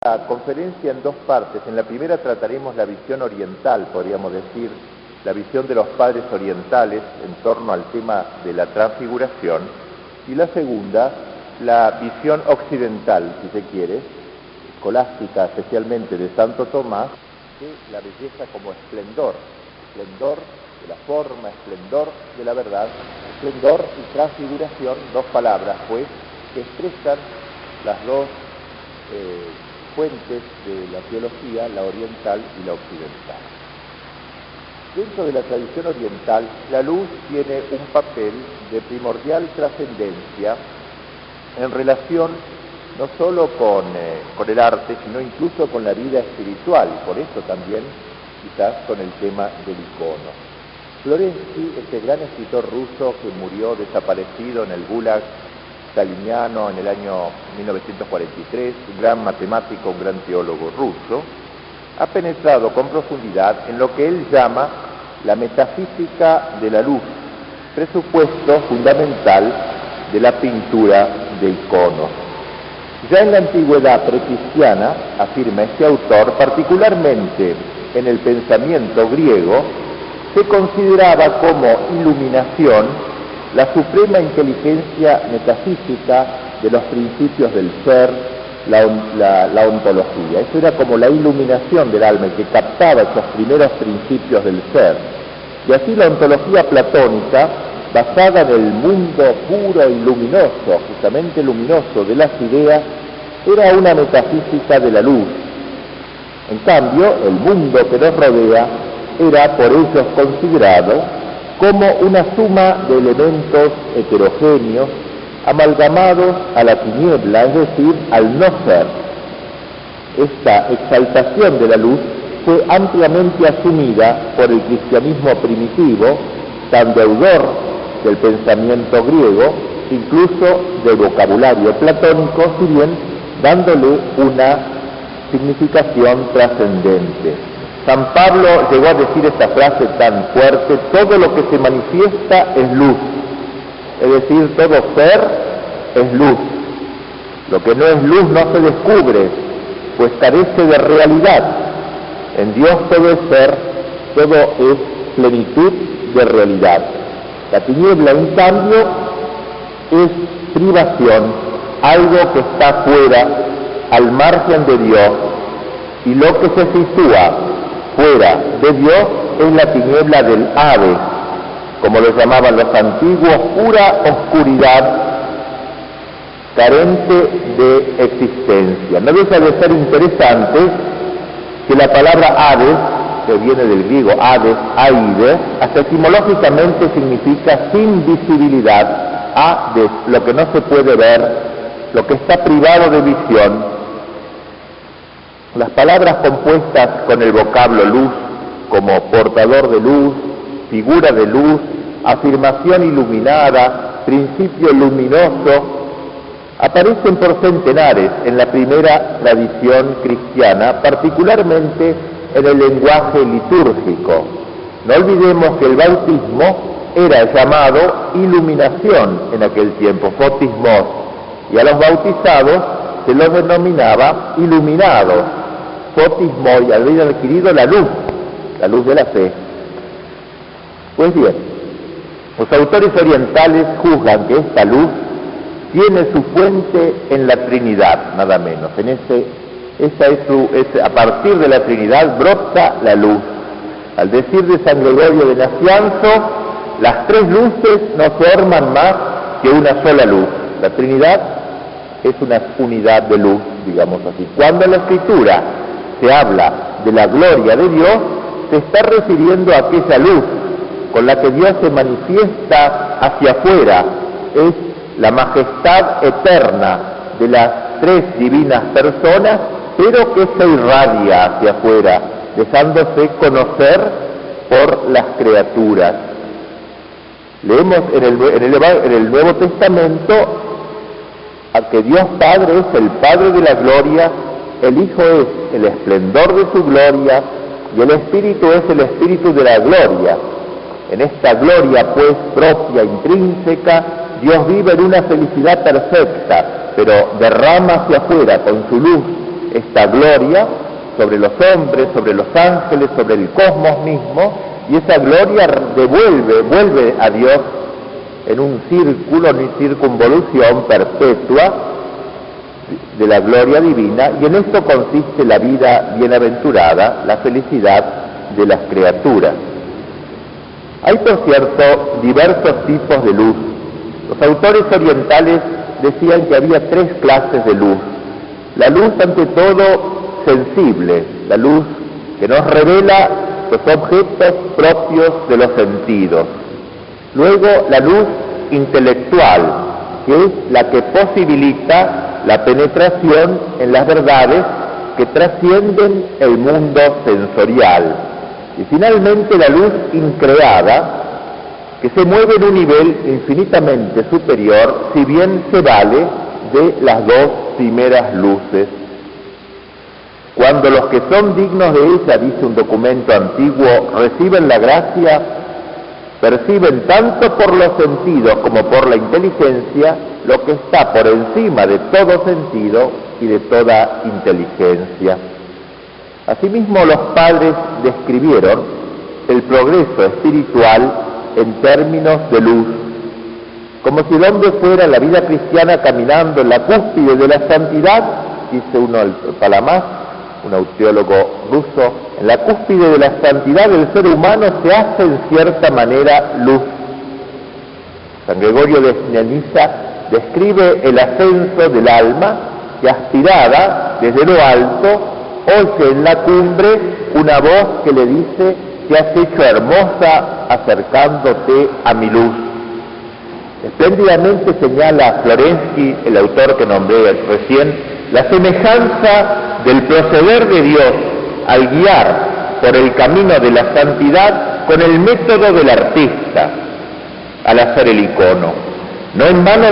La conferencia en dos partes. En la primera trataremos la visión oriental, podríamos decir, la visión de los padres orientales en torno al tema de la transfiguración, y la segunda, la visión occidental, si se quiere, escolástica especialmente de Santo Tomás, de la belleza como esplendor, esplendor de la forma, esplendor de la verdad, esplendor y transfiguración, dos palabras, pues, que expresan las dos fuentes de la teología, la oriental y la occidental. Dentro de la tradición oriental, la luz tiene un papel de primordial trascendencia en relación no solo con el arte, sino incluso con la vida espiritual, por eso también quizás con el tema del icono. Florensky, este gran escritor ruso que murió desaparecido en el Gulag staliniano en el año 1943, un gran matemático, un gran teólogo ruso, ha penetrado con profundidad en lo que él llama la metafísica de la luz, presupuesto fundamental de la pintura de iconos. Ya en la antigüedad precristiana, afirma este autor, particularmente en el pensamiento griego, se consideraba como iluminación la suprema inteligencia metafísica de los principios del ser, la ontología. Eso era como la iluminación del alma, que captaba esos primeros principios del ser. Y así la ontología platónica, basada en el mundo puro y luminoso, justamente luminoso de las ideas, era una metafísica de la luz. En cambio, el mundo que nos rodea era por ellos considerado como una suma de elementos heterogéneos amalgamados a la tiniebla, es decir, al no ser. Esta exaltación de la luz fue ampliamente asumida por el cristianismo primitivo, tan deudor del pensamiento griego, incluso del vocabulario platónico, si bien dándole una significación trascendente. San Pablo llegó a decir esta frase tan fuerte: todo lo que se manifiesta es luz, es decir, todo ser es luz. Lo que no es luz no se descubre, pues carece de realidad. En Dios todo es ser, todo es plenitud de realidad. La tiniebla, en cambio, es privación, algo que está fuera, al margen de Dios, y lo que se sitúa fuera de Dios es la tiniebla del Hades, como lo llamaban los antiguos, pura oscuridad, carente de existencia. No deja de ser interesante que la palabra Hades, que viene del griego Hades, Aide, hasta etimológicamente significa sin visibilidad, Hades, lo que no se puede ver, lo que está privado de visión. Las palabras compuestas con el vocablo luz, como portador de luz, figura de luz, afirmación iluminada, principio luminoso, aparecen por centenares en la primera tradición cristiana, particularmente en el lenguaje litúrgico. No olvidemos que el bautismo era llamado iluminación en aquel tiempo, fotismos, y a los bautizados se los denominaba iluminados, fotismo, y habían adquirido la luz de la fe. Pues bien, los autores orientales juzgan que esta luz tiene su fuente en la Trinidad, nada menos. A partir de la Trinidad brota la luz. Al decir de San Gregorio de Nacianzo, las tres luces no forman más que una sola luz. La Trinidad es una unidad de luz, digamos así. Cuando en la Escritura se habla de la gloria de Dios, se está refiriendo a aquella luz con la que Dios se manifiesta hacia afuera. Es la majestad eterna de las tres divinas personas, pero que se irradia hacia afuera, dejándose conocer por las criaturas. Leemos en el Nuevo Testamento a que Dios Padre es el Padre de la gloria, el Hijo es el esplendor de su gloria, y el Espíritu es el Espíritu de la gloria. En esta gloria, pues, propia, intrínseca, Dios vive en una felicidad perfecta, pero derrama hacia afuera con su luz esta gloria sobre los hombres, sobre los ángeles, sobre el cosmos mismo, y esa gloria vuelve a Dios en un círculo, en circunvolución perpetua de la gloria divina, y en esto consiste la vida bienaventurada, la felicidad de las criaturas. Hay, por cierto, diversos tipos de luz. Los autores orientales decían que había 3 clases de luz. La luz, ante todo, sensible, la luz que nos revela los objetos propios de los sentidos. Luego, la luz intelectual, que es la que posibilita la penetración en las verdades que trascienden el mundo sensorial. Y finalmente la luz increada, que se mueve en un nivel infinitamente superior, si bien se vale de las 2 primeras luces. Cuando los que son dignos de ella, dice un documento antiguo, reciben la gracia, perciben tanto por los sentidos como por la inteligencia lo que está por encima de todo sentido y de toda inteligencia. Asimismo, los padres describieron el progreso espiritual en términos de luz, como si el hombre fuera la vida cristiana caminando en la cúspide de la santidad, dice uno, el Palamás, un teólogo ruso, en la cúspide de la santidad del ser humano se hace en cierta manera luz. San Gregorio de Nyssa describe el ascenso del alma que, aspirada desde lo alto, oye en la cumbre una voz que le dice: te has hecho hermosa acercándote a mi luz. Espléndidamente señala Florensky, el autor que nombré recién, la semejanza del proceder de Dios al guiar por el camino de la santidad con el método del artista al hacer el icono. No en vano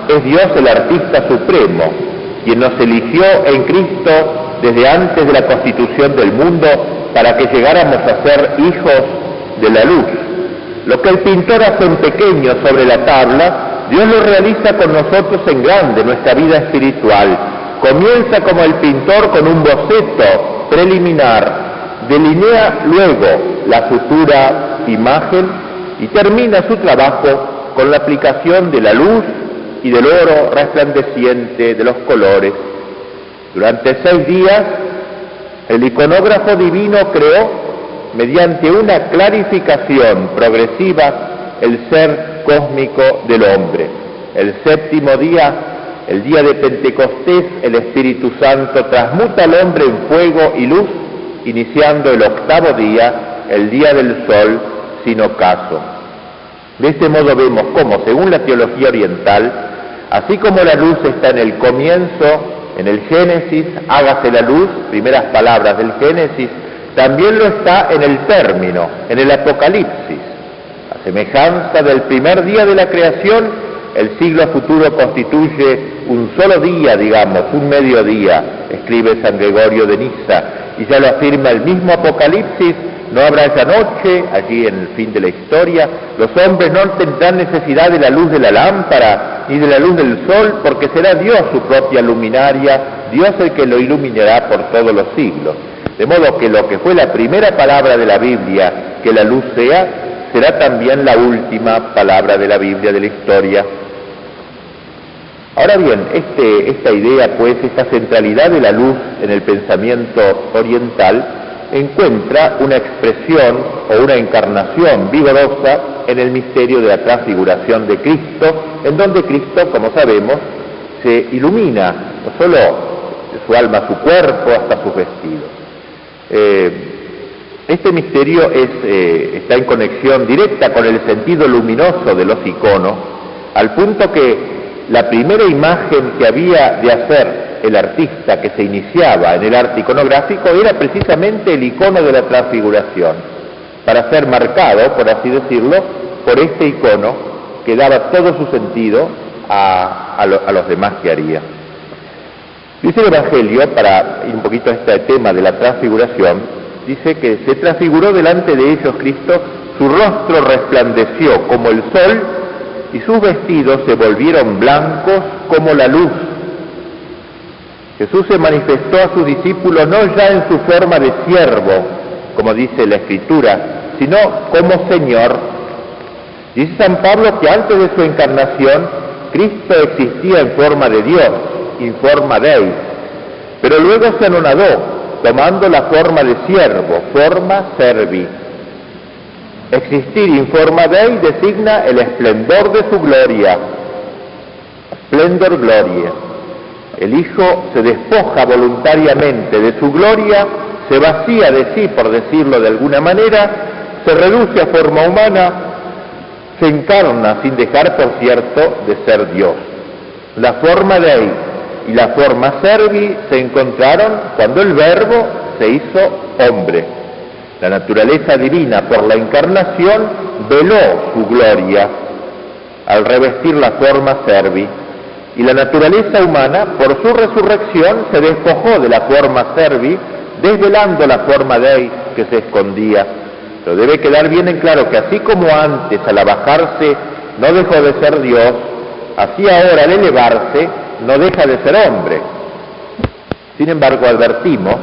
es Dios el artista supremo, quien nos eligió en Cristo desde antes de la constitución del mundo para que llegáramos a ser hijos de la luz. Lo que el pintor hace en pequeño sobre la tabla, Dios lo realiza con nosotros en grande, nuestra vida espiritual. Comienza como el pintor con un boceto preliminar, delinea luego la futura imagen y termina su trabajo con la aplicación de la luz y del oro resplandeciente de los colores. Durante 6 días, el iconógrafo divino creó, mediante una clarificación progresiva, el ser cósmico del hombre. El 7º día, el día de Pentecostés, el Espíritu Santo transmuta al hombre en fuego y luz, iniciando el 8º día, el día del sol, sin ocaso. De este modo vemos cómo, según la teología oriental, así como la luz está en el comienzo, en el Génesis, hágase la luz, primeras palabras del Génesis, también lo está en el término, en el Apocalipsis. A semejanza del primer día de la creación, el siglo futuro constituye un solo día, digamos, un mediodía, escribe San Gregorio de Nyssa, y ya lo afirma el mismo Apocalipsis: no habrá ya noche, allí en el fin de la historia, los hombres no tendrán necesidad de la luz de la lámpara, ni de la luz del sol, porque será Dios su propia luminaria, Dios el que lo iluminará por todos los siglos. De modo que lo que fue la primera palabra de la Biblia, que la luz sea, será también la última palabra de la Biblia, de la historia. Ahora bien, esta idea, pues, esta centralidad de la luz en el pensamiento oriental, encuentra una expresión o una encarnación vigorosa en el misterio de la transfiguración de Cristo, en donde Cristo, como sabemos, se ilumina, no solo su alma, su cuerpo, hasta sus vestidos. Este misterio está en conexión directa con el sentido luminoso de los iconos, al punto que la primera imagen que había de hacer el artista que se iniciaba en el arte iconográfico era precisamente el icono de la transfiguración, para ser marcado, por así decirlo, por este icono que daba todo su sentido a los demás que haría. Dice el Evangelio, para ir un poquito a este tema de la transfiguración, dice que se transfiguró delante de ellos Cristo, su rostro resplandeció como el sol y sus vestidos se volvieron blancos como la luz. Jesús se manifestó a sus discípulos no ya en su forma de siervo, como dice la Escritura, sino como Señor. Dice San Pablo que antes de su encarnación, Cristo existía en forma de Dios, in forma Dei, pero luego se anonadó, tomando la forma de siervo, forma servi. Existir in forma Dei designa el esplendor de su gloria, splendor gloria. El Hijo se despoja voluntariamente de su gloria, se vacía de sí, por decirlo de alguna manera, se reduce a forma humana, se encarna sin dejar, por cierto, de ser Dios. La forma Dei y la forma servi se encontraron cuando el Verbo se hizo hombre. La naturaleza divina, por la encarnación, veló su gloria al revestir la forma servi, y la naturaleza humana, por su resurrección, se despojó de la forma servi, desvelando la forma Dei que se escondía. Pero debe quedar bien en claro que así como antes, al abajarse, no dejó de ser Dios, así ahora, al elevarse, no deja de ser hombre. Sin embargo, advertimos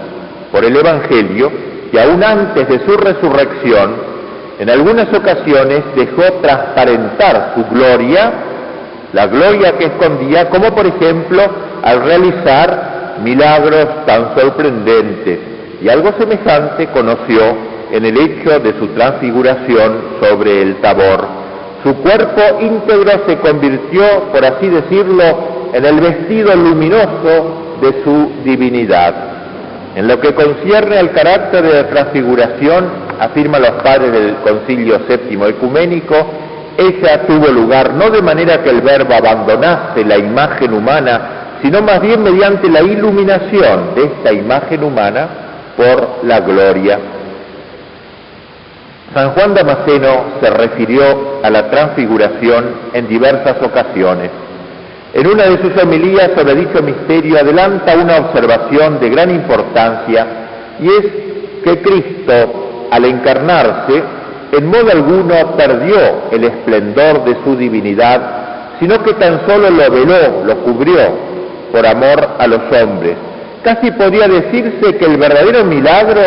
por el Evangelio que aún antes de su resurrección, en algunas ocasiones dejó transparentar su gloria, la gloria que escondía, como por ejemplo al realizar milagros tan sorprendentes. Y algo semejante conoció en el hecho de su transfiguración sobre el Tabor. Su cuerpo íntegro se convirtió, por así decirlo, en el vestido luminoso de su divinidad. En lo que concierne al carácter de la transfiguración, afirman los padres del Concilio VII Ecuménico, ella tuvo lugar no de manera que el Verbo abandonase la imagen humana, sino más bien mediante la iluminación de esta imagen humana por la gloria. San Juan Damasceno se refirió a la transfiguración en diversas ocasiones. En una de sus homilías sobre dicho misterio adelanta una observación de gran importancia, y es que Cristo, al encarnarse, en modo alguno perdió el esplendor de su divinidad, sino que tan solo lo veló, lo cubrió, por amor a los hombres. Casi podría decirse que el verdadero milagro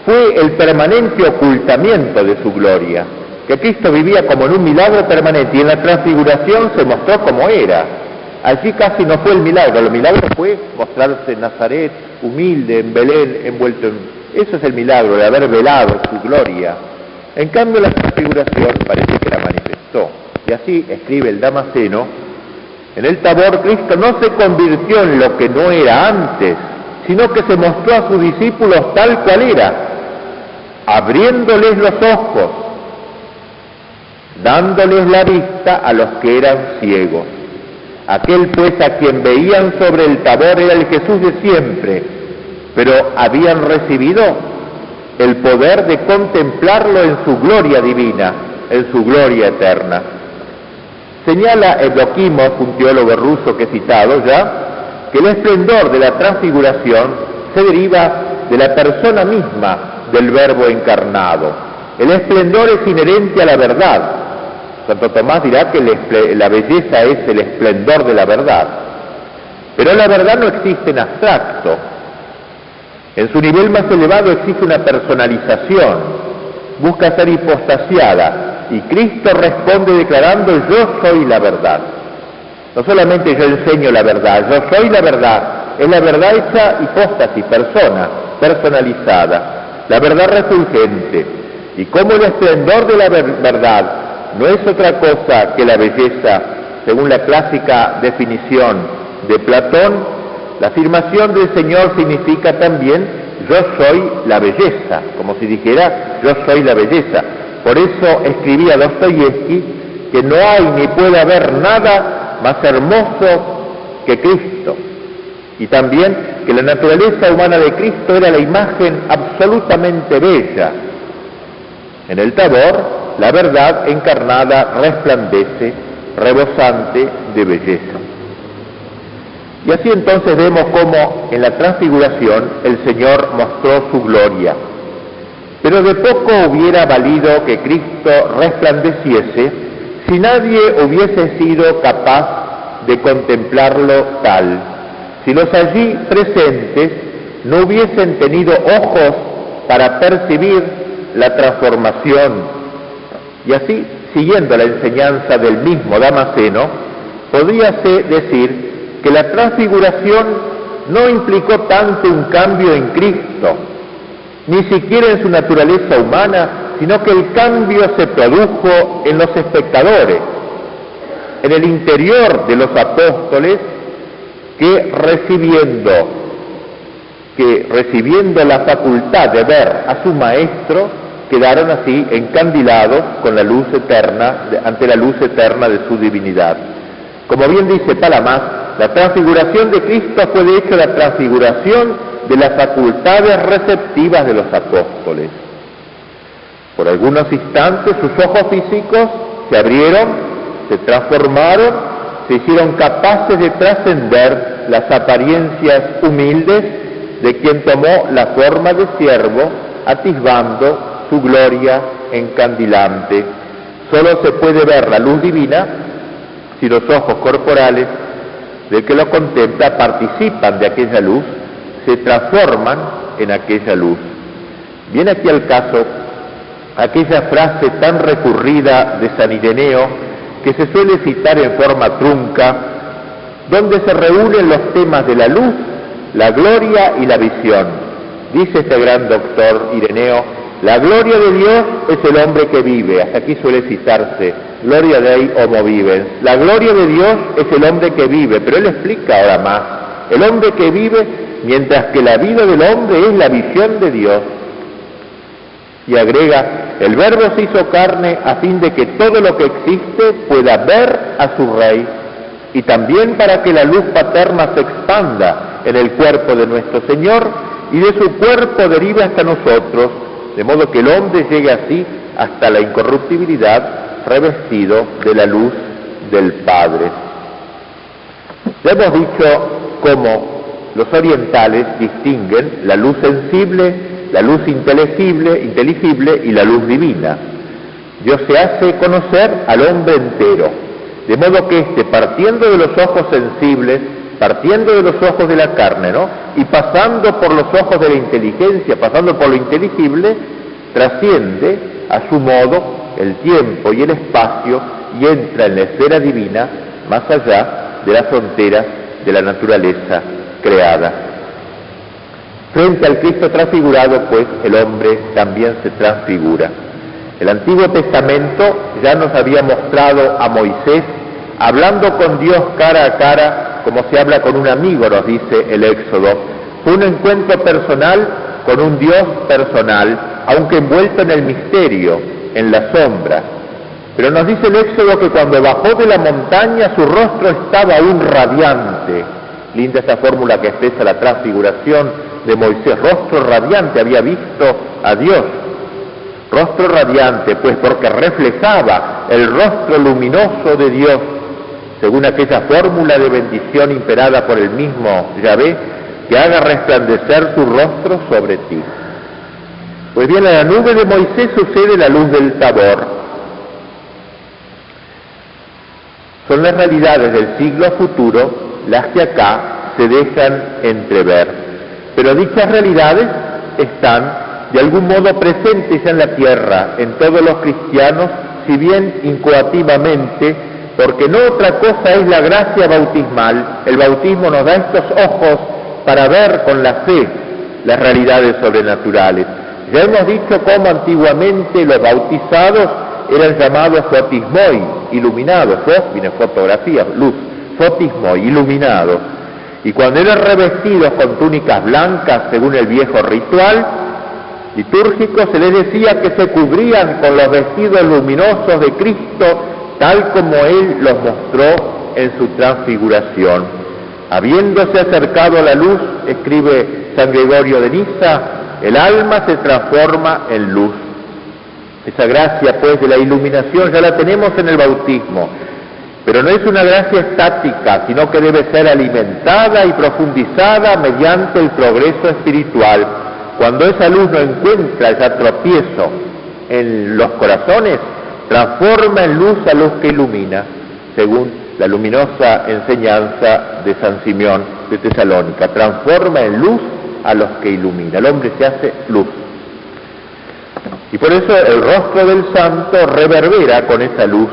fue el permanente ocultamiento de su gloria, que Cristo vivía como en un milagro permanente, y en la transfiguración se mostró como era. Allí casi no fue el milagro fue mostrarse en Nazaret, humilde, en Belén, envuelto en... Eso es el milagro, de haber velado su gloria. En cambio, la transfiguración parece que la manifestó. Y así escribe el Damasceno: en el Tabor Cristo no se convirtió en lo que no era antes, sino que se mostró a sus discípulos tal cual era, abriéndoles los ojos, dándoles la vista a los que eran ciegos. Aquel pues a quien veían sobre el Tabor era el Jesús de siempre, pero habían recibido el poder de contemplarlo en su gloria divina, en su gloria eterna. Señala Evdokimov, un teólogo ruso que he citado ya, que el esplendor de la transfiguración se deriva de la persona misma del Verbo encarnado. El esplendor es inherente a la verdad. Santo Tomás dirá que la belleza es el esplendor de la verdad. Pero la verdad no existe en abstracto. En su nivel más elevado existe una personalización, busca ser hipostasiada, y Cristo responde declarando: yo soy la verdad. No solamente yo enseño la verdad, yo soy la verdad, es la verdad hecha hipóstasis, persona, personalizada, la verdad refulgente. Y como el esplendor de la verdad no es otra cosa que la belleza, según la clásica definición de Platón, la afirmación del Señor significa también: yo soy la belleza, como si dijera: yo soy la belleza. Por eso escribía Dostoyevsky que no hay ni puede haber nada más hermoso que Cristo. Y también que la naturaleza humana de Cristo era la imagen absolutamente bella. En el Tabor, la verdad encarnada resplandece, rebosante de belleza. Y así entonces vemos cómo en la transfiguración el Señor mostró su gloria. Pero de poco hubiera valido que Cristo resplandeciese si nadie hubiese sido capaz de contemplarlo tal. si los allí presentes no hubiesen tenido ojos para percibir la transformación. Y así, siguiendo la enseñanza del mismo Damasceno, podríase decir que la transfiguración no implicó tanto un cambio en Cristo, ni siquiera en su naturaleza humana, sino que el cambio se produjo en los espectadores, en el interior de los apóstoles, que recibiendo la facultad de ver a su Maestro, quedaron así encandilados con la luz eterna, ante la luz eterna de su divinidad. Como bien dice Palamás, la transfiguración de Cristo fue de hecho la transfiguración de las facultades receptivas de los apóstoles. Por algunos instantes sus ojos físicos se abrieron, se transformaron, se hicieron capaces de trascender las apariencias humildes de quien tomó la forma de siervo, atisbando su gloria encandilante. Solo se puede ver la luz divina si los ojos corporales del que lo contempla participan de aquella luz, se transforman en aquella luz. Viene aquí al caso aquella frase tan recurrida de San Ireneo, que se suele citar en forma trunca, donde se reúnen los temas de la luz, la gloria y la visión. Dice este gran doctor Ireneo: la gloria de Dios es el hombre que vive. Hasta aquí suele citarse gloria Dei homo vivens. La gloria de Dios es el hombre que vive, pero él explica ahora más: el hombre que vive, mientras que la vida del hombre es la visión de Dios. Y agrega: el Verbo se hizo carne a fin de que todo lo que existe pueda ver a su Rey, y también para que la luz paterna se expanda en el cuerpo de nuestro Señor y de su cuerpo derive hasta nosotros, de modo que el hombre llegue así hasta la incorruptibilidad, revestido de la luz del Padre. Ya hemos dicho cómo los orientales distinguen la luz sensible, la luz inteligible y la luz divina. Dios se hace conocer al hombre entero, de modo que éste, partiendo de los ojos sensibles, partiendo de los ojos de la carne, ¿no?, y pasando por los ojos de la inteligencia, pasando por lo inteligible, trasciende a su modo el tiempo y el espacio y entra en la esfera divina, más allá de las fronteras de la naturaleza creada. Frente al Cristo transfigurado, pues, el hombre también se transfigura. El Antiguo Testamento ya nos había mostrado a Moisés hablando con Dios cara a cara, como se habla con un amigo, nos dice el Éxodo. Fue un encuentro personal con un Dios personal, aunque envuelto en el misterio, en la sombra. Pero nos dice el Éxodo que cuando bajó de la montaña su rostro estaba aún radiante. Linda esta fórmula que expresa la transfiguración de Moisés: rostro radiante, había visto a Dios. Rostro radiante, pues porque reflejaba el rostro luminoso de Dios, según aquella fórmula de bendición imperada por el mismo Yahvé, que haga resplandecer su rostro sobre ti. Pues bien, a la nube de Moisés sucede la luz del Tabor. Son las realidades del siglo futuro las que acá se dejan entrever. Pero dichas realidades están de algún modo presentes ya en la tierra, en todos los cristianos, si bien incoativamente, porque no otra cosa es la gracia bautismal. El bautismo nos da estos ojos para ver con la fe las realidades sobrenaturales. Ya hemos dicho cómo antiguamente los bautizados eran llamados fotismoi, iluminados, viene fotografía, luz, fotismoi, iluminados. Y cuando eran revestidos con túnicas blancas, según el viejo ritual litúrgico, se les decía que se cubrían con los vestidos luminosos de Cristo, tal como Él los mostró en su transfiguración. Habiéndose acercado a la luz, escribe San Gregorio de Niza, el alma se transforma en luz. Esa gracia, pues, de la iluminación ya la tenemos en el bautismo, pero no es una gracia estática, sino que debe ser alimentada y profundizada mediante el progreso espiritual. Cuando esa luz no encuentra ya tropiezo en los corazones, transforma en luz a luz que ilumina, según la luminosa enseñanza de San Simeón de Tesalónica, transforma en luz a los que ilumina. El hombre se hace luz. Y por eso el rostro del santo reverbera con esa luz.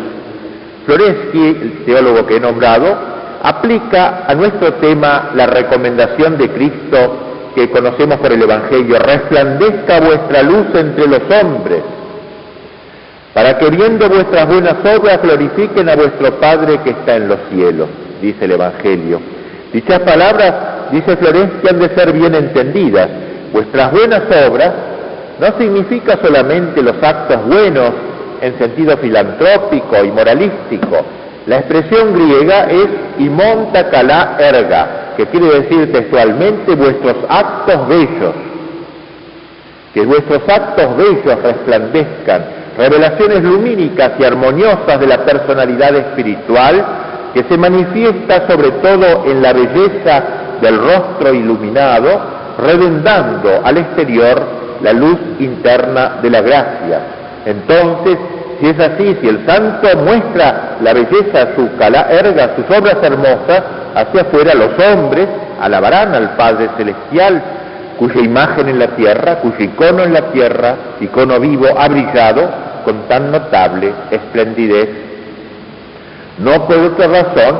Florensky, el teólogo que he nombrado, aplica a nuestro tema la recomendación de Cristo que conocemos por el Evangelio: resplandezca vuestra luz entre los hombres, para que viendo vuestras buenas obras glorifiquen a vuestro Padre que está en los cielos, dice el Evangelio. Dichas palabras, dice Florensky, han de ser bien entendidas. Vuestras buenas obras no significa solamente los actos buenos en sentido filantrópico y moralístico. La expresión griega es imonta kalá erga, que quiere decir textualmente vuestros actos bellos. Que vuestros actos bellos resplandezcan, revelaciones lumínicas y armoniosas de la personalidad espiritual que se manifiesta sobre todo en la belleza del rostro iluminado, redundando al exterior la luz interna de la gracia. Entonces, si es así, si el santo muestra la belleza, su kalá erga, sus obras hermosas, hacia afuera los hombres alabarán al Padre Celestial, cuya imagen en la tierra, cuyo icono en la tierra, icono vivo, ha brillado con tan notable esplendidez. No por otra razón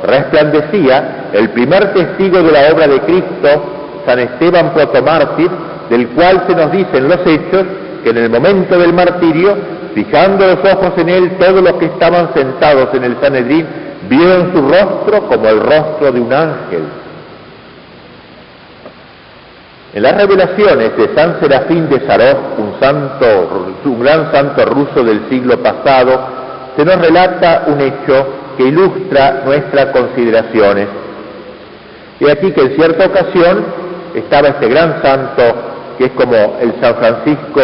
resplandecía el primer testigo de la obra de Cristo, San Esteban protomártir, del cual se nos dice en los Hechos que en el momento del martirio, fijando los ojos en él, todos los que estaban sentados en el Sanedrín vieron su rostro como el rostro de un ángel. En las revelaciones de San Serafín de Sarov, un gran santo ruso del siglo pasado, se nos relata un hecho que ilustra nuestras consideraciones. Y aquí que en cierta ocasión estaba este gran santo, que es como el San Francisco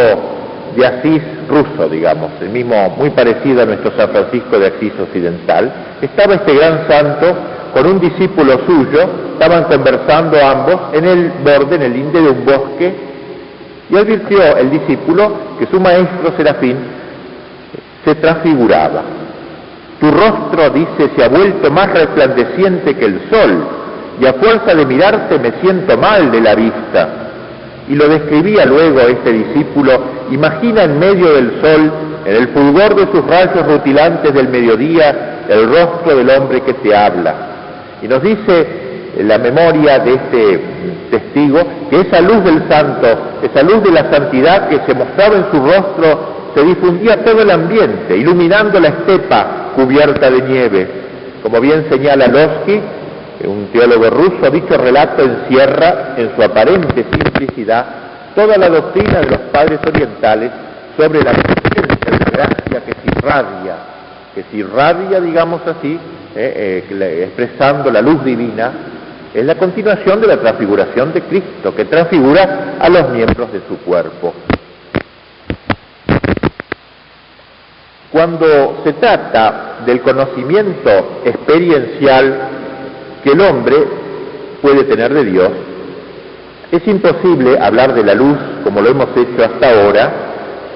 de Asís ruso, digamos, el mismo, muy parecido a nuestro San Francisco de Asís occidental. Estaba este gran santo con un discípulo suyo, estaban conversando ambos en el borde, en el linde de un bosque, y advirtió el discípulo que su maestro Serafín se transfiguraba. Tu rostro, dice, se ha vuelto más resplandeciente que el sol, y a fuerza de mirarte me siento mal de la vista. Y lo describía luego este discípulo: imagina en medio del sol, en el fulgor de sus rayos rutilantes del mediodía, el rostro del hombre que te habla. Y nos dice la memoria de este testigo que esa luz del santo, esa luz de la santidad que se mostraba en su rostro, se difundía a todo el ambiente, iluminando la estepa cubierta de nieve. Como bien señala Lossky, un teólogo ruso, dicho relato encierra en su aparente simplicidad toda la doctrina de los padres orientales sobre la presencia de la gracia que se irradia, digamos así, expresando la luz divina. Es la continuación de la transfiguración de Cristo, que transfigura a los miembros de su cuerpo. Cuando se trata del conocimiento experiencial que el hombre puede tener de Dios, es imposible hablar de la luz, como lo hemos hecho hasta ahora,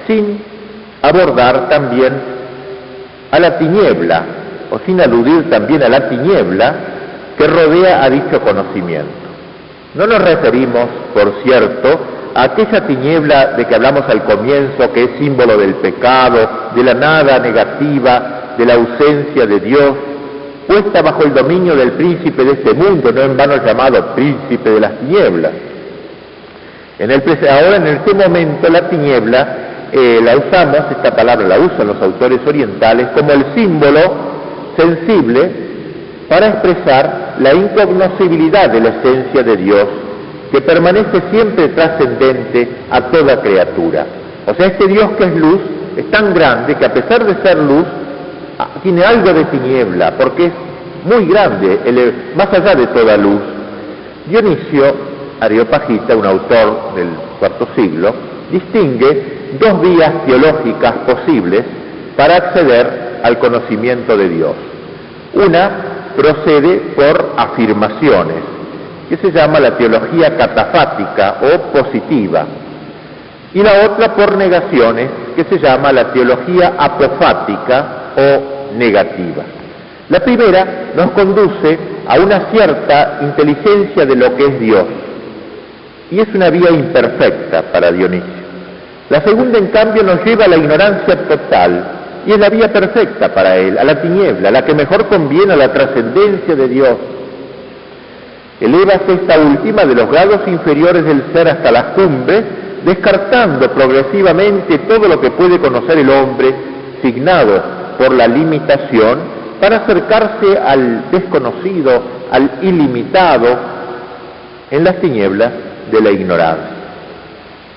sin abordar también a la tiniebla, o sin aludir también a la tiniebla que rodea a dicho conocimiento. No nos referimos, por cierto, a aquella tiniebla de que hablamos al comienzo, que es símbolo del pecado, de la nada negativa, de la ausencia de Dios, puesta bajo el dominio del príncipe de este mundo, no en vano llamado príncipe de las tinieblas. Ahora, en este momento, la tiniebla, la usamos, esta palabra la usan los autores orientales, como el símbolo sensible para expresar la incognoscibilidad de la esencia de Dios, que permanece siempre trascendente a toda criatura. O sea, este Dios que es luz es tan grande que, a pesar de ser luz, tiene algo de tiniebla, porque es muy grande, más allá de toda luz. Dionisio Areopagita, un autor del IV siglo, distingue dos vías teológicas posibles para acceder al conocimiento de Dios. Una procede por afirmaciones, que se llama la teología catafática o positiva, y la otra por negaciones, que se llama la teología apofática o negativa. La primera nos conduce a una cierta inteligencia de lo que es Dios, y es una vía imperfecta para Dionisio. La segunda, en cambio, nos lleva a la ignorancia total, y es la vía perfecta para él, a la tiniebla, la que mejor conviene a la trascendencia de Dios. Elévase esta última de los grados inferiores del ser hasta las cumbres, descartando progresivamente todo lo que puede conocer el hombre, signado por la limitación, para acercarse al desconocido, al ilimitado, en las tinieblas de la ignorancia.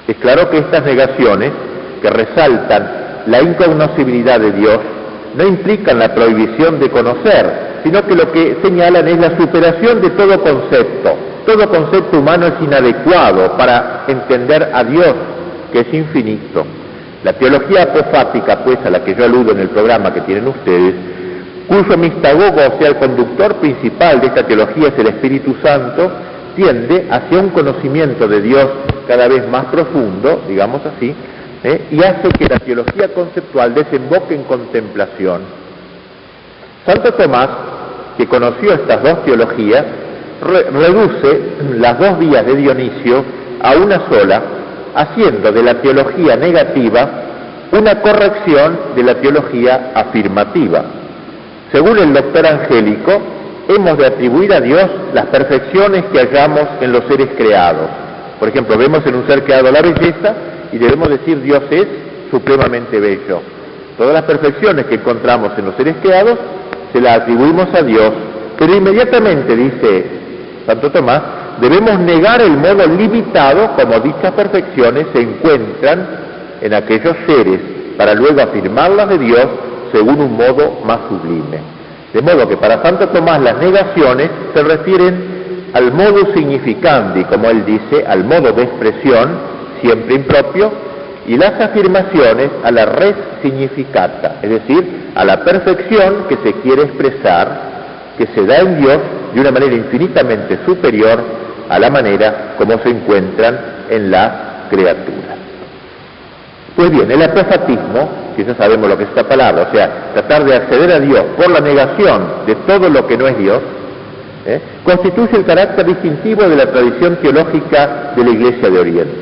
Es claro que estas negaciones, que resaltan la incognoscibilidad de Dios, no implican la prohibición de conocer, sino que lo que señalan es la superación de todo concepto. Todo concepto humano es inadecuado para entender a Dios, que es infinito. La teología apofática, pues, a la que yo aludo en el programa que tienen ustedes, cuyo mistagogo, o sea, el conductor principal de esta teología es el Espíritu Santo, tiende hacia un conocimiento de Dios cada vez más profundo, digamos así, y hace que la teología conceptual desemboque en contemplación. Santo Tomás, que conoció estas dos teologías, reduce las dos vías de Dionisio a una sola, haciendo de la teología negativa una corrección de la teología afirmativa. Según el doctor Angélico, hemos de atribuir a Dios las perfecciones que hallamos en los seres creados. Por ejemplo, vemos en un ser creado la belleza y debemos decir Dios es supremamente bello. Todas las perfecciones que encontramos en los seres creados se las atribuimos a Dios, pero inmediatamente, dice Santo Tomás, debemos negar el modo limitado como dichas perfecciones se encuentran en aquellos seres, para luego afirmarlas de Dios según un modo más sublime. De modo que para Santo Tomás las negaciones se refieren al modo significandi, como él dice, al modo de expresión, siempre impropio, y las afirmaciones a la res significata, es decir, a la perfección que se quiere expresar, que se da en Dios de una manera infinitamente superior a la manera como se encuentran en las criaturas. Pues bien, el apofatismo, que ya sabemos lo que es esta palabra, o sea, tratar de acceder a Dios por la negación de todo lo que no es Dios, constituye el carácter distintivo de la tradición teológica de la Iglesia de Oriente.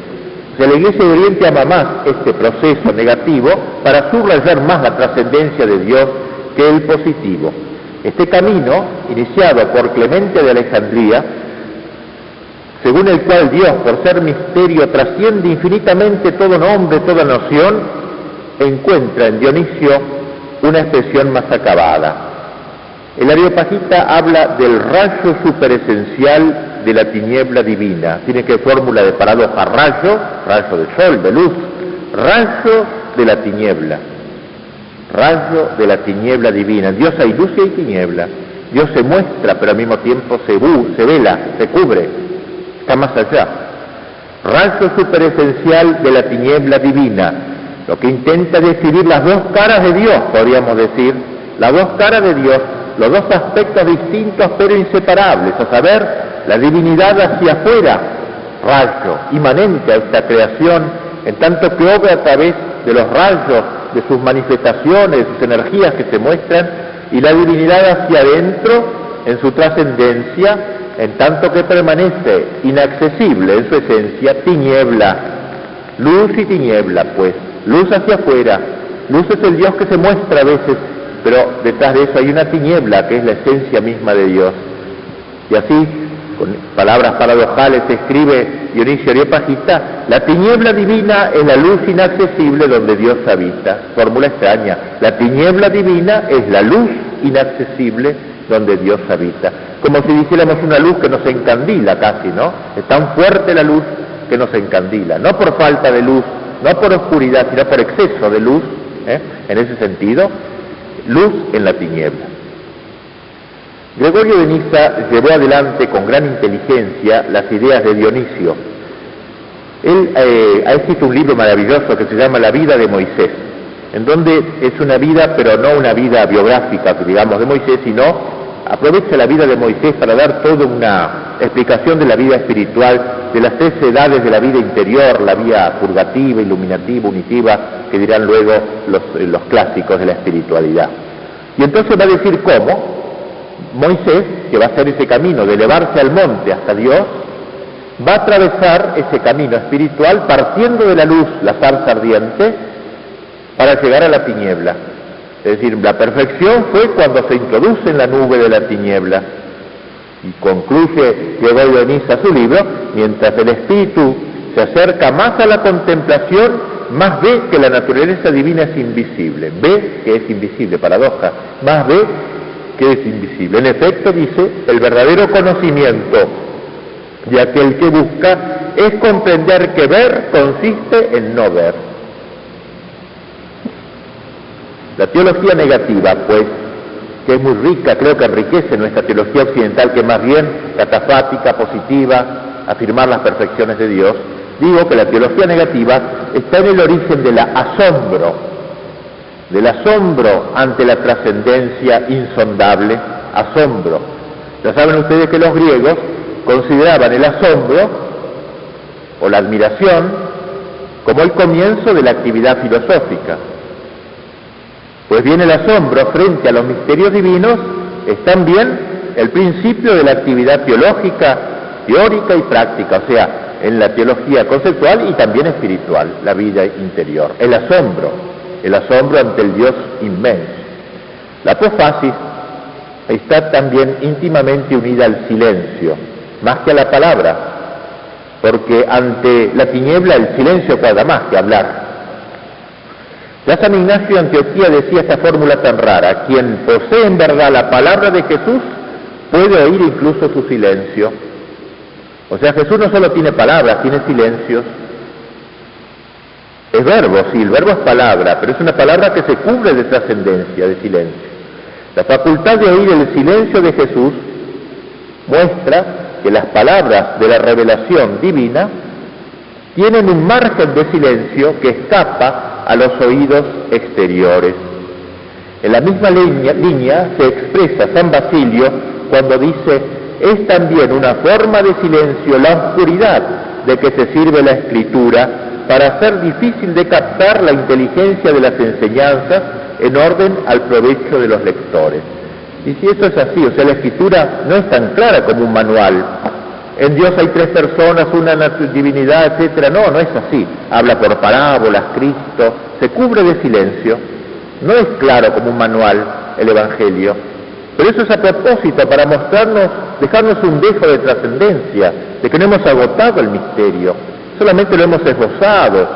O sea, la Iglesia de Oriente ama más este proceso negativo para subrayar más la trascendencia de Dios que el positivo. Este camino, iniciado por Clemente de Alejandría, según el cual Dios, por ser misterio, trasciende infinitamente todo nombre, toda noción, encuentra en Dionisio una expresión más acabada. El Areopagita habla del rayo superesencial de la tiniebla divina. Tiene que fórmula de paradoja: rayo, rayo de sol, de luz, rayo de la tiniebla. Rayo de la tiniebla divina. En Dios hay luz y hay tiniebla. Dios se muestra, pero al mismo tiempo se vela, se cubre, está más allá. Rayo superesencial de la tiniebla divina, lo que intenta describir las dos caras de Dios, podríamos decir, las dos caras de Dios, los dos aspectos distintos pero inseparables, a saber, la divinidad hacia afuera, rayo, inmanente a esta creación, en tanto que obra a través de los rayos, de sus manifestaciones, de sus energías que se muestran, y la divinidad hacia adentro, en su trascendencia, en tanto que permanece inaccesible en su esencia, tiniebla, luz y tiniebla, pues, luz hacia afuera, luz es el Dios que se muestra a veces, pero detrás de eso hay una tiniebla que es la esencia misma de Dios. Y así, con palabras paradojales, escribe Dionisio Areopagita: la tiniebla divina es la luz inaccesible donde Dios habita. Fórmula extraña: la tiniebla divina es la luz inaccesible donde Dios habita. Como si dijéramos una luz que nos encandila casi, ¿no? Es tan fuerte la luz que nos encandila, no por falta de luz, no por oscuridad, sino por exceso de luz, en ese sentido, luz en la tiniebla. Gregorio de Niza llevó adelante con gran inteligencia las ideas de Dionisio. Él ha escrito un libro maravilloso que se llama La vida de Moisés, en donde es una vida, pero no una vida biográfica, digamos, de Moisés, sino aprovecha la vida de Moisés para dar toda una explicación de la vida espiritual, de las tres edades de la vida interior, la vida purgativa, iluminativa, unitiva, que dirán luego los clásicos de la espiritualidad. Y entonces va a decir cómo, Moisés, que va a hacer ese camino de elevarse al monte hasta Dios, va a atravesar ese camino espiritual partiendo de la luz, la zarza ardiente, para llegar a la tiniebla. Es decir, la perfección fue cuando se introduce en la nube de la tiniebla. Y concluye Gregorio de Niza su libro: mientras el espíritu se acerca más a la contemplación, más ve que la naturaleza divina es invisible. Ve que es invisible, paradoja, más ve que es invisible. En efecto, dice, el verdadero conocimiento de aquel que busca es comprender que ver consiste en no ver. La teología negativa, pues, que es muy rica, creo que enriquece nuestra teología occidental, que más bien catafática, positiva, afirmar las perfecciones de Dios. Digo que la teología negativa está en el origen del asombro ante la trascendencia insondable, asombro. Ya saben ustedes que los griegos consideraban el asombro o la admiración como el comienzo de la actividad filosófica. Pues bien, el asombro frente a los misterios divinos es también el principio de la actividad teológica, teórica y práctica, o sea, en la teología conceptual y también espiritual, la vida interior. El asombro ante el Dios inmenso. La apofasis está también íntimamente unida al silencio, más que a la palabra, porque ante la tiniebla el silencio cuadra más que hablar. Ya San Ignacio de Antioquía decía esta fórmula tan rara: quien posee en verdad la palabra de Jesús puede oír incluso su silencio. O sea, Jesús no solo tiene palabras, tiene silencios. Es verbo, sí, el verbo es palabra, pero es una palabra que se cubre de trascendencia, de silencio. La facultad de oír el silencio de Jesús muestra que las palabras de la revelación divina tienen un margen de silencio que escapa a los oídos exteriores. En la misma línea se expresa San Basilio cuando dice: es también una forma de silencio la oscuridad de que se sirve la Escritura para hacer difícil de captar la inteligencia de las enseñanzas en orden al provecho de los lectores. Y si esto es así, o sea, la Escritura no es tan clara como un manual. En Dios hay tres personas, una divinidad, etcétera. No, no es así. Habla por parábolas, Cristo, se cubre de silencio. No es claro como un manual el Evangelio. Pero eso es a propósito, para mostrarnos, dejarnos un dejo de trascendencia, de que no hemos agotado el misterio, solamente lo hemos esbozado,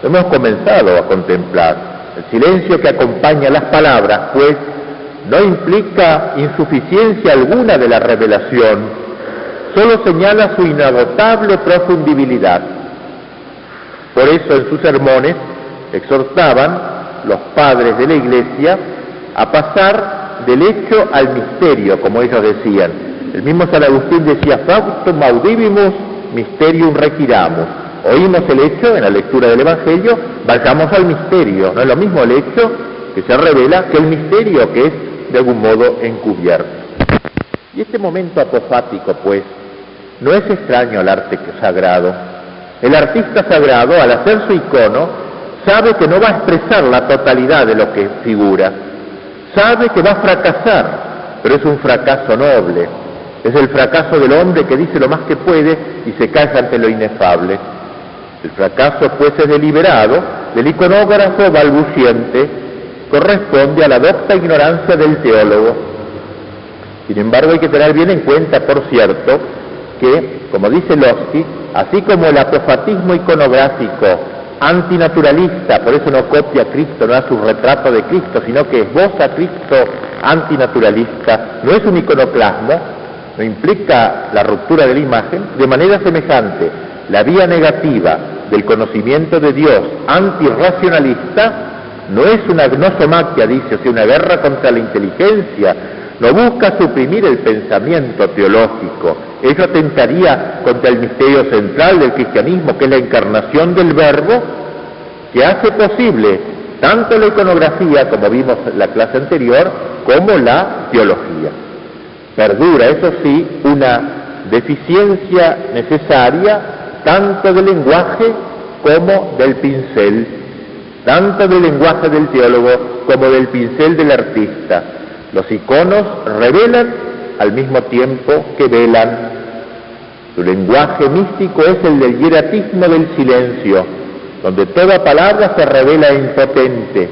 lo hemos comenzado a contemplar. El silencio que acompaña las palabras, pues, no implica insuficiencia alguna de la revelación, solo señala su inagotable profundibilidad. Por eso en sus sermones exhortaban los padres de la Iglesia a pasar del hecho al misterio, como ellos decían. El mismo San Agustín decía: factum audivimus mysterium requiramus. Oímos el hecho en la lectura del Evangelio, vayamos al misterio. No es lo mismo el hecho que se revela que el misterio que es de algún modo encubierto. Y este momento apofático, pues, no es extraño al arte sagrado. El artista sagrado, al hacer su icono, sabe que no va a expresar la totalidad de lo que figura. Sabe que va a fracasar, pero es un fracaso noble. Es el fracaso del hombre que dice lo más que puede y se calla ante lo inefable. El fracaso, pues, es deliberado del iconógrafo balbuciente, corresponde a la docta ignorancia del teólogo. Sin embargo, hay que tener bien en cuenta, por cierto, que, como dice Losky, así como el apofatismo iconográfico antinaturalista, por eso no copia a Cristo, no da su retrato de Cristo, sino que esboza a Cristo antinaturalista, no es un iconoclasmo, no implica la ruptura de la imagen. De manera semejante, la vía negativa del conocimiento de Dios antirracionalista no es una gnosomaquia, dice, o sea, una guerra contra la inteligencia, no busca suprimir el pensamiento teológico. Eso atentaría contra el misterio central del cristianismo, que es la encarnación del Verbo, que hace posible tanto la iconografía, como vimos en la clase anterior, como la teología. Perdura, eso sí, una deficiencia necesaria tanto del lenguaje como del pincel, tanto del lenguaje del teólogo como del pincel del artista. Los iconos revelan al mismo tiempo que velan. Su lenguaje místico es el del hieratismo del silencio, donde toda palabra se revela impotente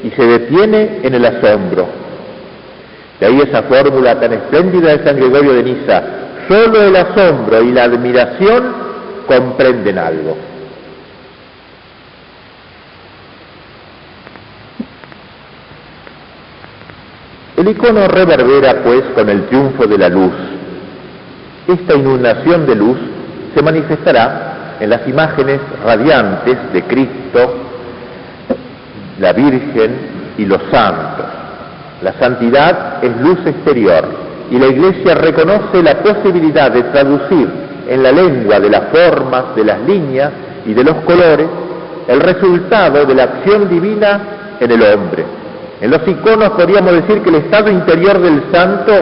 y se detiene en el asombro. De ahí esa fórmula tan espléndida de San Gregorio de Niza: solo el asombro y la admiración comprenden algo. El icono reverbera, pues, con el triunfo de la luz. Esta inundación de luz se manifestará en las imágenes radiantes de Cristo, la Virgen y los santos. La santidad es luz exterior y la Iglesia reconoce la posibilidad de traducir en la lengua de las formas, de las líneas y de los colores el resultado de la acción divina en el hombre. En los iconos podríamos decir que el estado interior del santo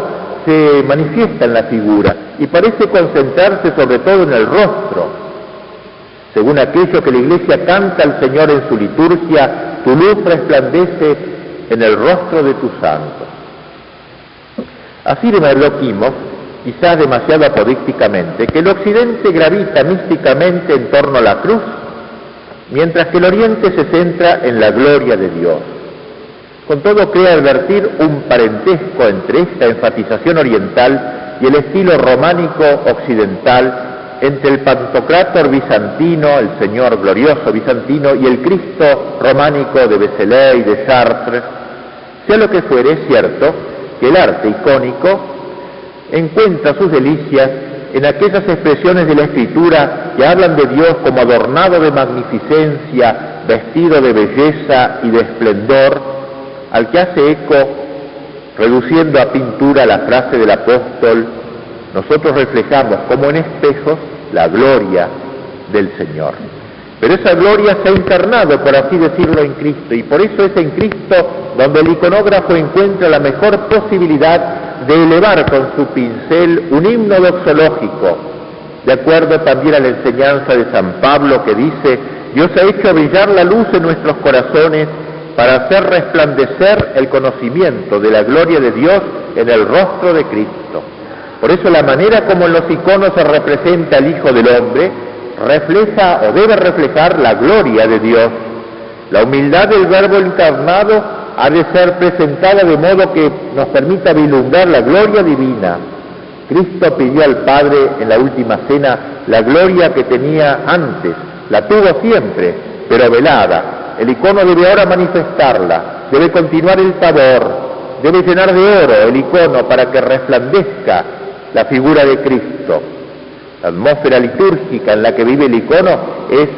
se manifiesta en la figura y parece concentrarse sobre todo en el rostro. Según aquello que la Iglesia canta al Señor en su liturgia: tu luz resplandece en el rostro de tu santo. Afirma Evdokimov, quizás demasiado apodícticamente, que el occidente gravita místicamente en torno a la cruz, mientras que el oriente se centra en la gloria de Dios. Con todo, cree advertir un parentesco entre esta enfatización oriental y el estilo románico occidental, entre el Pantocrátor bizantino, el Señor glorioso bizantino, y el Cristo románico de Becelé y de Chartres. Sea lo que fuere, es cierto que el arte icónico encuentra sus delicias en aquellas expresiones de la Escritura que hablan de Dios como adornado de magnificencia, vestido de belleza y de esplendor, al que hace eco, reduciendo a pintura la frase del apóstol: nosotros reflejamos como en espejos la gloria del Señor. Pero esa gloria se ha encarnado, por así decirlo, en Cristo, y por eso es en Cristo donde el iconógrafo encuentra la mejor posibilidad de elevar con su pincel un himno doxológico, de acuerdo también a la enseñanza de San Pablo, que dice: Dios ha hecho brillar la luz en nuestros corazones para hacer resplandecer el conocimiento de la gloria de Dios en el rostro de Cristo. Por eso la manera como en los iconos se representa al Hijo del Hombre refleja o debe reflejar la gloria de Dios. La humildad del Verbo encarnado ha de ser presentada de modo que nos permita vislumbrar la gloria divina. Cristo pidió al Padre en la última cena la gloria que tenía antes, la tuvo siempre, pero velada. El icono debe ahora manifestarla, debe continuar el tabor, debe llenar de oro el icono para que resplandezca la figura de Cristo. La atmósfera litúrgica en la que vive el icono es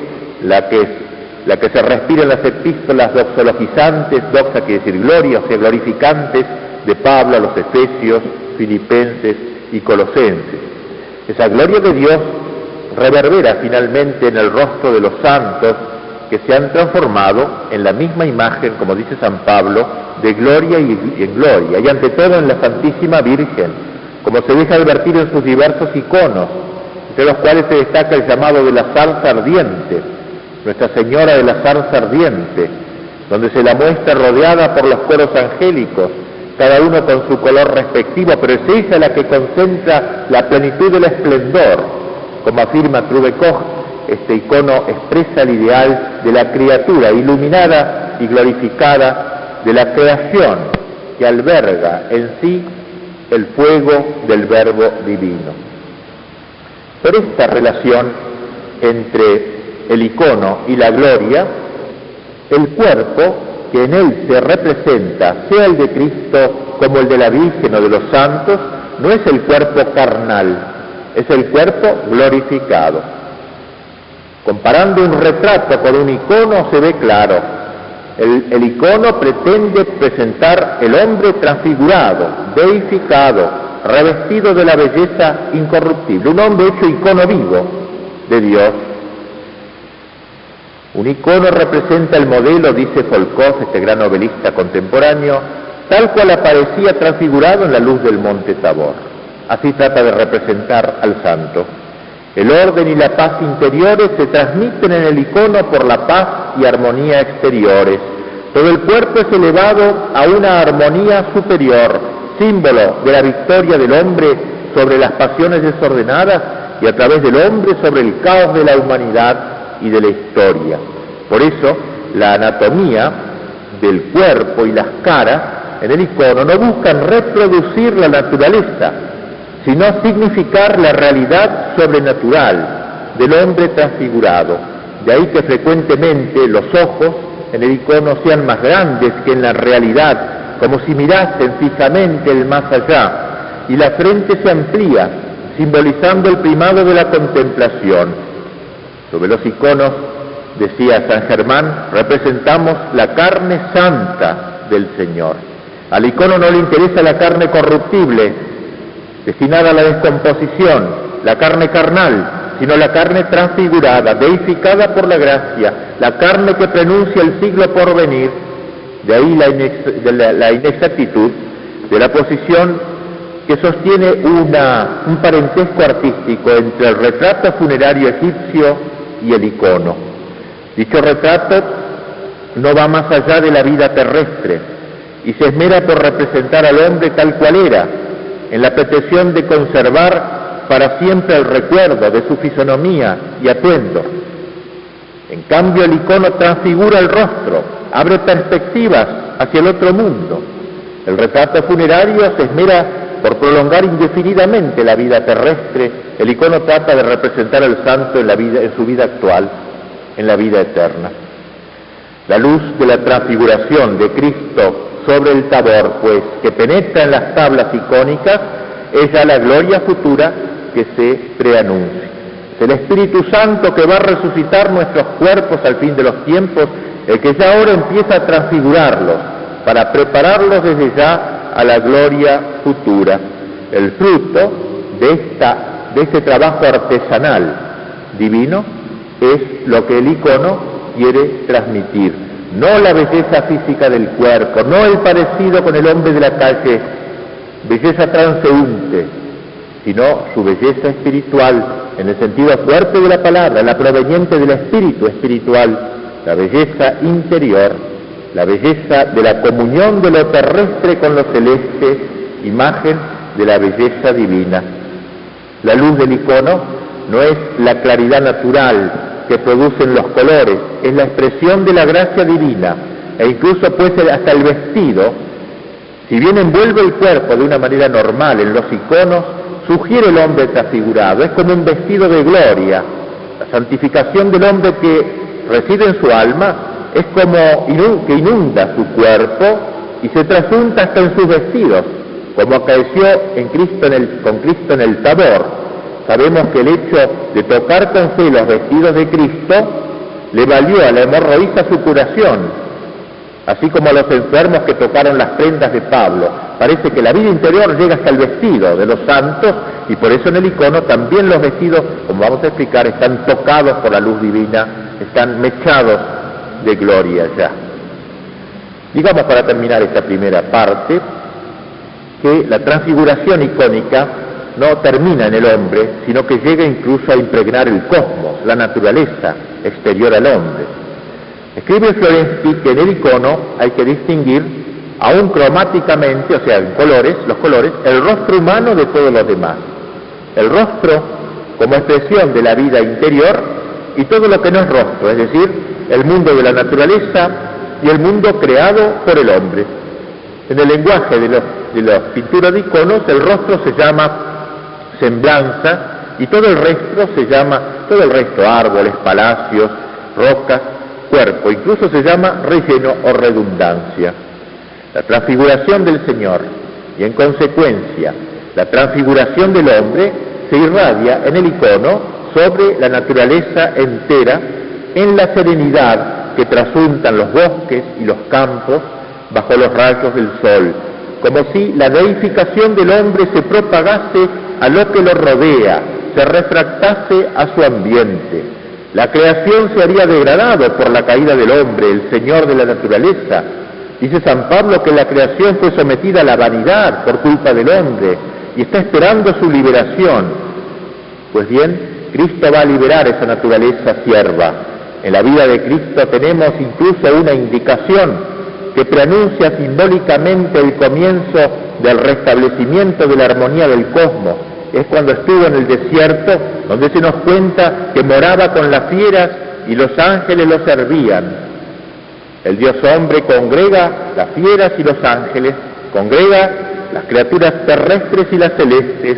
la que se respira en las epístolas doxologizantes, doxa quiere decir gloria, o sea, glorificantes, de Pablo a los Efesios, Filipenses y Colosenses. Esa gloria de Dios reverbera finalmente en el rostro de los santos, que se han transformado en la misma imagen, como dice San Pablo, de gloria y en gloria, y ante todo en la Santísima Virgen, como se deja advertir en sus diversos iconos, entre los cuales se destaca el llamado de la zarza ardiente, Nuestra Señora de la zarza ardiente, donde se la muestra rodeada por los coros angélicos, cada uno con su color respectivo, pero es ella la que concentra la plenitud del esplendor, como afirma Trubekov. Este icono expresa el ideal de la criatura iluminada y glorificada, de la creación que alberga en sí el fuego del Verbo divino. Por esta relación entre el icono y la gloria, el cuerpo que en él se representa, sea el de Cristo como el de la Virgen o de los santos, no es el cuerpo carnal, es el cuerpo glorificado. Comparando un retrato con un icono se ve claro. El icono pretende presentar el hombre transfigurado, deificado, revestido de la belleza incorruptible, un hombre hecho icono vivo de Dios. Un icono representa el modelo, dice Folkov, este gran novelista contemporáneo, tal cual aparecía transfigurado en la luz del monte Tabor. Así trata de representar al santo. El orden y la paz interiores se transmiten en el icono por la paz y armonía exteriores. Todo el cuerpo es elevado a una armonía superior, símbolo de la victoria del hombre sobre las pasiones desordenadas y a través del hombre sobre el caos de la humanidad y de la historia. Por eso, la anatomía del cuerpo y las caras en el icono no buscan reproducir la naturaleza, sino significar la realidad sobrenatural del hombre transfigurado. De ahí que frecuentemente los ojos en el icono sean más grandes que en la realidad, como si mirasen fijamente el más allá, y la frente se amplía, simbolizando el primado de la contemplación. Sobre los iconos, decía San Germán, representamos la carne santa del Señor. Al icono no le interesa la carne corruptible, destinada a la descomposición, la carne carnal, sino la carne transfigurada, deificada por la gracia, la carne que prenuncia el siglo por venir. De ahí la inexactitud de la posición que sostiene un parentesco artístico entre el retrato funerario egipcio y el icono. Dicho retrato no va más allá de la vida terrestre y se esmera por representar al hombre tal cual era, en la pretensión de conservar para siempre el recuerdo de su fisonomía y atuendo. En cambio, el icono transfigura el rostro, abre perspectivas hacia el otro mundo. El retrato funerario se esmera por prolongar indefinidamente la vida terrestre. El icono trata de representar al santo en su vida actual, en la vida eterna. La luz de la transfiguración de Cristo sobre el Tabor, pues, que penetra en las tablas icónicas, es ya la gloria futura que se preanuncia. Es el Espíritu Santo que va a resucitar nuestros cuerpos al fin de los tiempos, el que ya ahora empieza a transfigurarlos, para prepararlos desde ya a la gloria futura. El fruto de este trabajo artesanal divino es lo que el icono quiere transmitir. No la belleza física del cuerpo, no el parecido con el hombre de la calle, belleza transeúnte, sino su belleza espiritual, en el sentido fuerte de la palabra, la proveniente del espíritu espiritual, la belleza interior, la belleza de la comunión de lo terrestre con lo celeste, imagen de la belleza divina. La luz del icono no es la claridad natural que producen los colores, es la expresión de la gracia divina, e incluso puede ser hasta el vestido. Si bien envuelve el cuerpo de una manera normal en los iconos, sugiere el hombre transfigurado, es como un vestido de gloria. La santificación del hombre que reside en su alma es como que inunda su cuerpo y se trasunta hasta en sus vestidos, como acaeció con Cristo en el Tabor. Sabemos que el hecho de tocar con fe los vestidos de Cristo le valió a la hemorroísa su curación, así como a los enfermos que tocaron las prendas de Pablo. Parece que la vida interior llega hasta el vestido de los santos, y por eso en el icono también los vestidos, como vamos a explicar, están tocados por la luz divina, están mechados de gloria ya. Digamos, para terminar esta primera parte, que la transfiguración icónica no termina en el hombre, sino que llega incluso a impregnar el cosmos, la naturaleza exterior al hombre. Escribe Florensky que en el icono hay que distinguir, aún cromáticamente, o sea, en colores, los colores, el rostro humano de todos los demás. El rostro como expresión de la vida interior y todo lo que no es rostro, es decir, el mundo de la naturaleza y el mundo creado por el hombre. En el lenguaje de la pintura de iconos, el rostro se llama semblanza y todo el resto, árboles, palacios, rocas, cuerpo, incluso se llama relleno o redundancia. La transfiguración del Señor y en consecuencia la transfiguración del hombre se irradia en el icono sobre la naturaleza entera en la serenidad que trasuntan los bosques y los campos bajo los rayos del sol, como si la deificación del hombre se propagase a lo que lo rodea, se refractase a su ambiente. La creación se haría degradado por la caída del hombre, el Señor de la naturaleza. Dice San Pablo que la creación fue sometida a la vanidad por culpa del hombre y está esperando su liberación. Pues bien, Cristo va a liberar esa naturaleza sierva. En la vida de Cristo tenemos incluso una indicación que preanuncia simbólicamente el comienzo del restablecimiento de la armonía del cosmos. Es cuando estuvo en el desierto, donde se nos cuenta que moraba con las fieras y los ángeles lo servían. El Dios hombre congrega las fieras y los ángeles, congrega las criaturas terrestres y las celestes.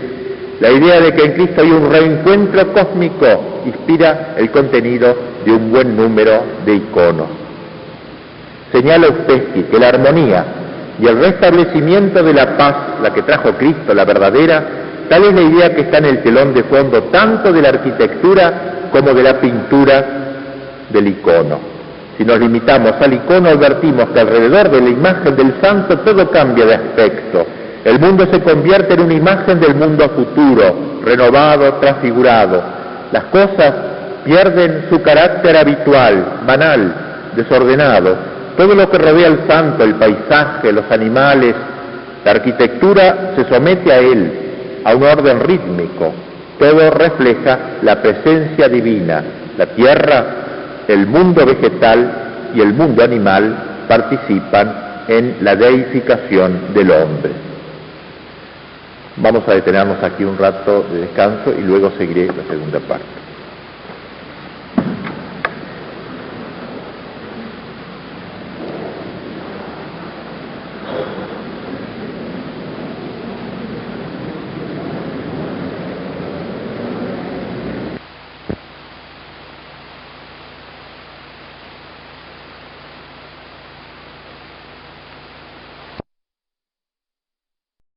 La idea de que en Cristo hay un reencuentro cósmico inspira el contenido de un buen número de iconos. Señala Uspensky que la armonía y el restablecimiento de la paz, la que trajo Cristo, la verdadera, tal es la idea que está en el telón de fondo tanto de la arquitectura como de la pintura del icono. Si nos limitamos al icono, advertimos que alrededor de la imagen del santo todo cambia de aspecto. El mundo se convierte en una imagen del mundo futuro, renovado, transfigurado. Las cosas pierden su carácter habitual, banal, desordenado. Todo lo que rodea al santo, el paisaje, los animales, la arquitectura se somete a él, a un orden rítmico. Todo refleja la presencia divina. La tierra, el mundo vegetal y el mundo animal participan en la deificación del hombre. Vamos a detenernos aquí un rato de descanso y luego seguiré la segunda parte.